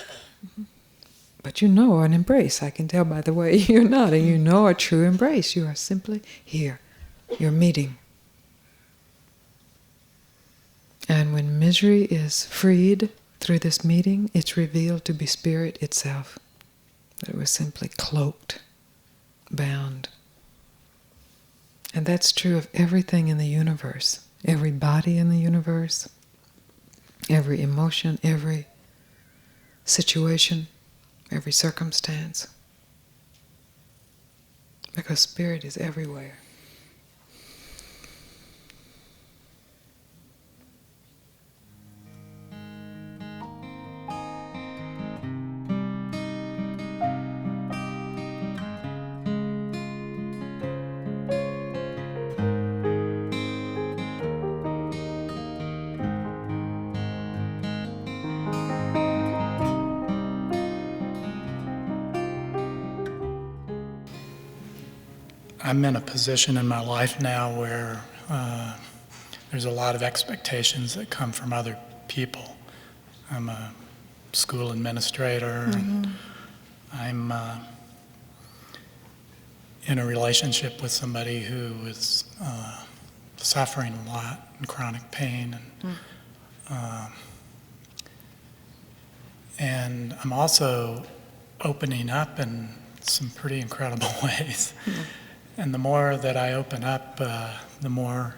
But you know an embrace. I can tell by the way you're nodding. You know a true embrace. You are simply here. You're meeting. And when misery is freed through this meeting, it's revealed to be spirit itself. That it was simply cloaked, bound. And that's true of everything in the universe. Every body in the universe, every emotion, every situation, every circumstance. Because spirit is everywhere. I'm in a position in my life now where there's a lot of expectations that come from other people. I'm a school administrator, and I'm in a relationship with somebody who is suffering a lot in chronic pain, and I'm also opening up in some pretty incredible ways. And the more that I open up, the more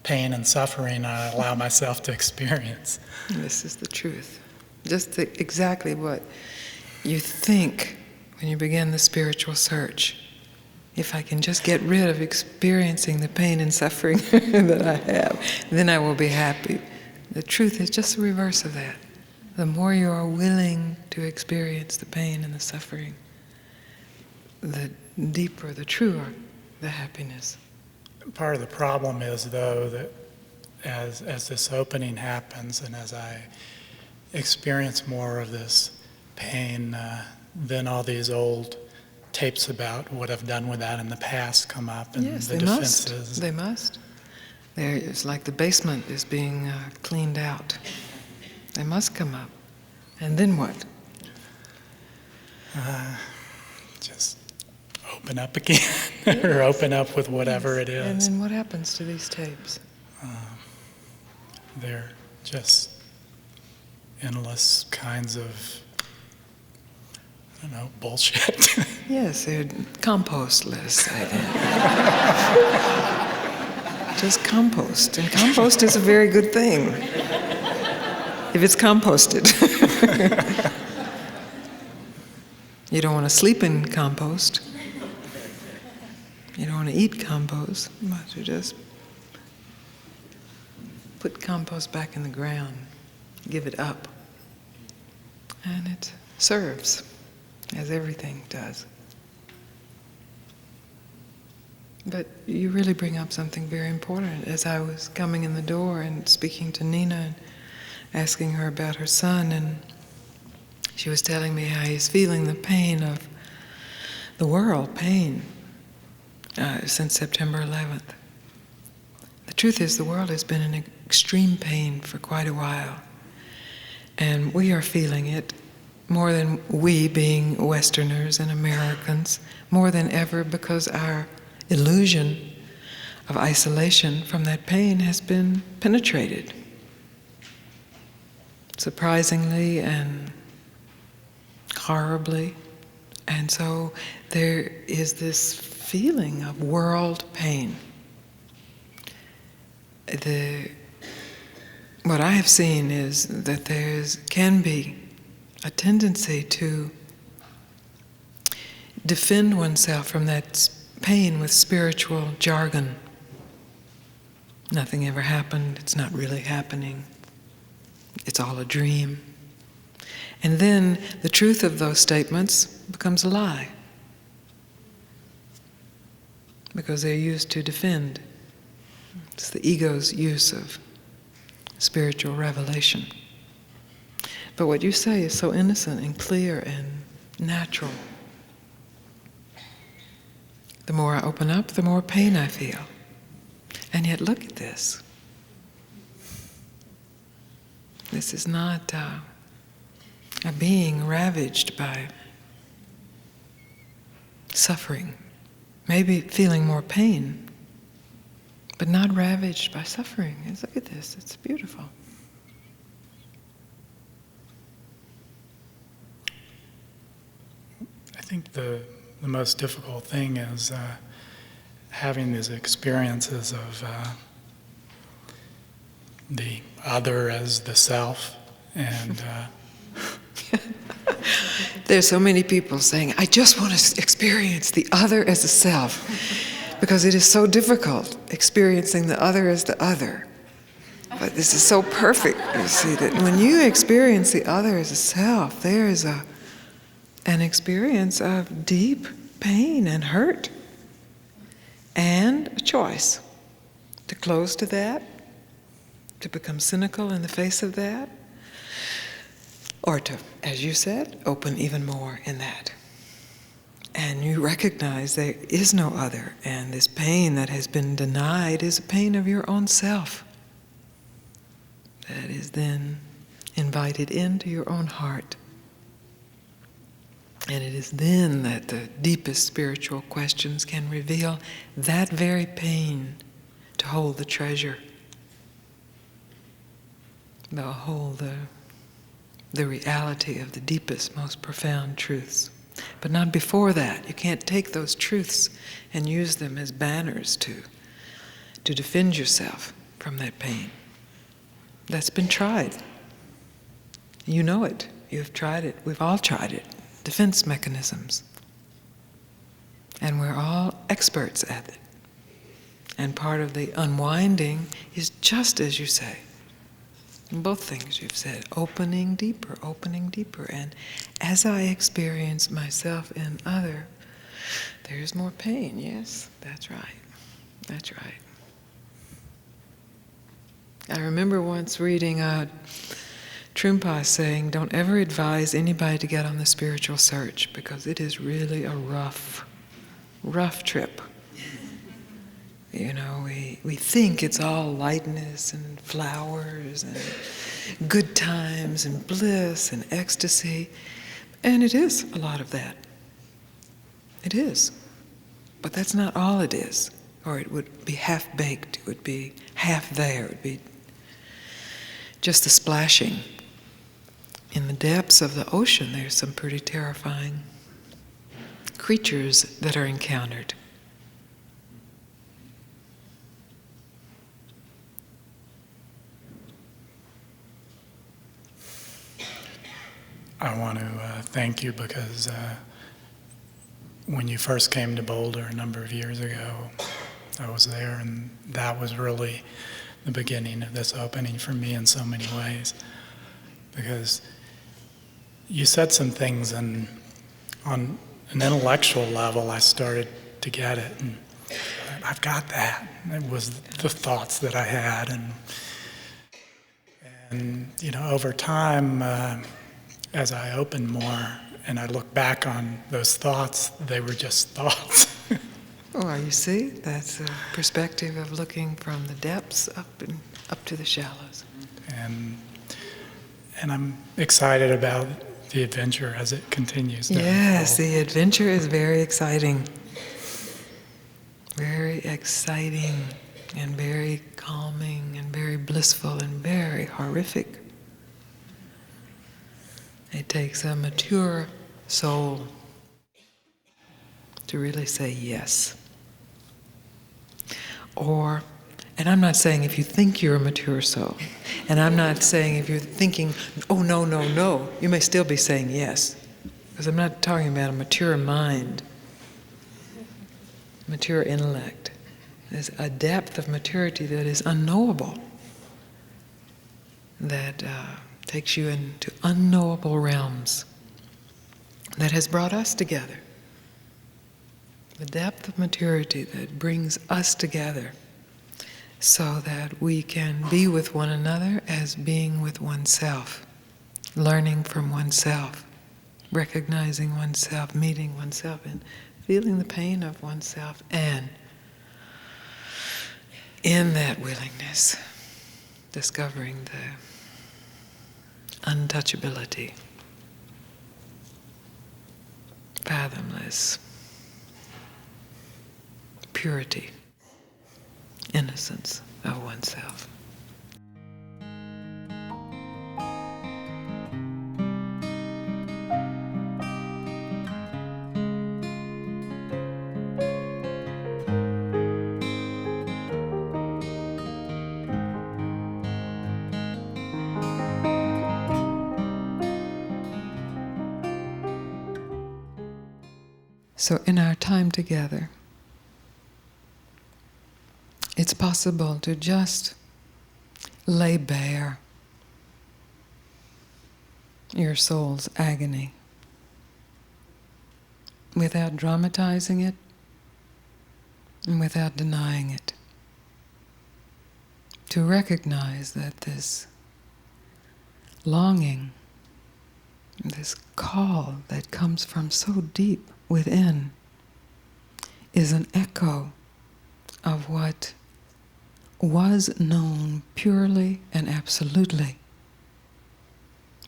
pain and suffering I allow myself to experience. This is the truth. Just exactly what you think when you begin the spiritual search. If I can just get rid of experiencing the pain and suffering that I have, then I will be happy. The truth is just the reverse of that. The more you are willing to experience the pain and the suffering, the deeper, the truer the happiness. Part of the problem is, though, that as this opening happens and as I experience more of this pain, then all these old tapes about what I've done with that in the past come up, and yes, the they defenses. Must. They must. It's like the basement is being cleaned out. They must come up. And then what? Just open up again, or open up with whatever it is. And then what happens to these tapes? They're just endless kinds of, I don't know, bullshit. Yes, they're compost, let us say. Just compost. And compost is a very good thing, if it's composted. You don't want to sleep in compost. You don't want to eat compost, but you just put compost back in the ground, give it up, and it serves, as everything does. But you really bring up something very important. As I was coming in the door and speaking to Nina and asking her about her son, and she was telling me how he's feeling the pain of the world, pain, since September 11th. The truth is, the world has been in extreme pain for quite a while. And we are feeling it more than we, being Westerners and Americans, more than ever, because our illusion of isolation from that pain has been penetrated. Surprisingly and horribly. And so there is this feeling of world pain. The what I have seen is that can be a tendency to defend oneself from that pain with spiritual jargon. Nothing ever happened, it's not really happening, it's all a dream. And then the truth of those statements becomes a lie, because they're used to defend. It's the ego's use of spiritual revelation. But what you say is so innocent and clear and natural. The more I open up, the more pain I feel. And yet look at this. This is not a being ravaged by suffering. Maybe feeling more pain, but not ravaged by suffering. Look at this, it's beautiful. I think the most difficult thing is having these experiences of the other as the self, and There's so many people saying, I just want to experience the other as a self, because it is so difficult experiencing the other as the other. But this is so perfect, you see, that when you experience the other as a self, there is an experience of deep pain and hurt, and a choice to close to that, to become cynical in the face of that, or to, as you said, open even more in that. And you recognize there is no other, and this pain that has been denied is a pain of your own self that is then invited into your own heart. And it is then that the deepest spiritual questions can reveal that very pain to hold the treasure. They'll hold the reality of the deepest, most profound truths. But not before that. You can't take those truths and use them as banners to defend yourself from that pain. That's been tried. You know it. You've tried it. We've all tried it. Defense mechanisms. And we're all experts at it. And part of the unwinding is just as you say. In both things you've said, opening deeper. And as I experience myself and other, there's more pain. Yes, that's right. That's right. I remember once reading Trungpa saying, don't ever advise anybody to get on the spiritual search, because it is really a rough trip. You know, we think it's all lightness and flowers and good times and bliss and ecstasy, and it is a lot of that. It is. But that's not all it is, or it would be half-baked, it would be half there, it would be just the splashing. In the depths of the ocean, there's some pretty terrifying creatures that are encountered. I want to thank you, because when you first came to Boulder a number of years ago, I was there, and that was really the beginning of this opening for me in so many ways, because you said some things, and on an intellectual level I started to get it, and I've got that. It was the thoughts that I had, and you know, over time, as I opened more and I look back on those thoughts, they were just thoughts. Oh, you see, that's a perspective of looking from the depths up to the shallows. And I'm excited about the adventure as it continues. Yes, the adventure is very exciting. Very exciting and very calming and very blissful and very horrific. It takes a mature soul to really say yes. Or And I'm not saying if you think you're a mature soul, and I'm not saying if you're thinking, oh, no, no, no, you may still be saying yes. Because I'm not talking about a mature mind, mature intellect. There's a depth of maturity that is unknowable, that takes you into unknowable realms, that has brought us together. The depth of maturity that brings us together so that we can be with one another as being with oneself, learning from oneself, recognizing oneself, meeting oneself, and feeling the pain of oneself, and in that willingness, discovering the untouchability, fathomless purity, innocence of oneself. So in our time together, it's possible to just lay bare your soul's agony without dramatizing it and without denying it. To recognize that this longing, this call that comes from so deep within, is an echo of what was known purely and absolutely,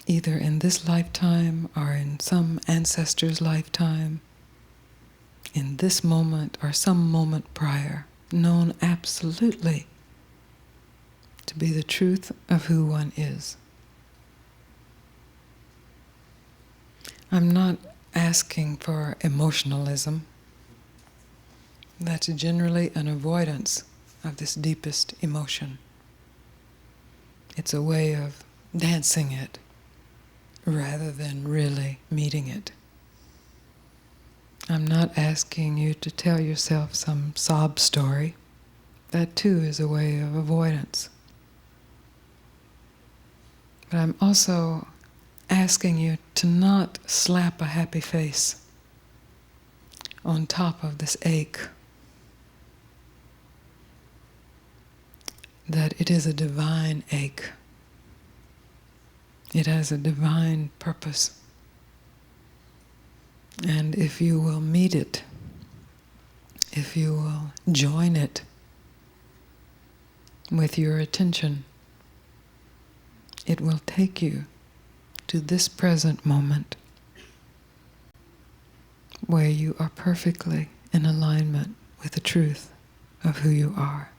either in this lifetime or in some ancestor's lifetime, in this moment or some moment prior, known absolutely to be the truth of who one is. I'm not asking for emotionalism. That's generally an avoidance of this deepest emotion. It's a way of dancing it rather than really meeting it. I'm not asking you to tell yourself some sob story. That too is a way of avoidance. But I'm also asking you to not slap a happy face on top of this ache. That it is a divine ache. It has a divine purpose. And if you will meet it, if you will join it with your attention, it will take you to this present moment where you are perfectly in alignment with the truth of who you are.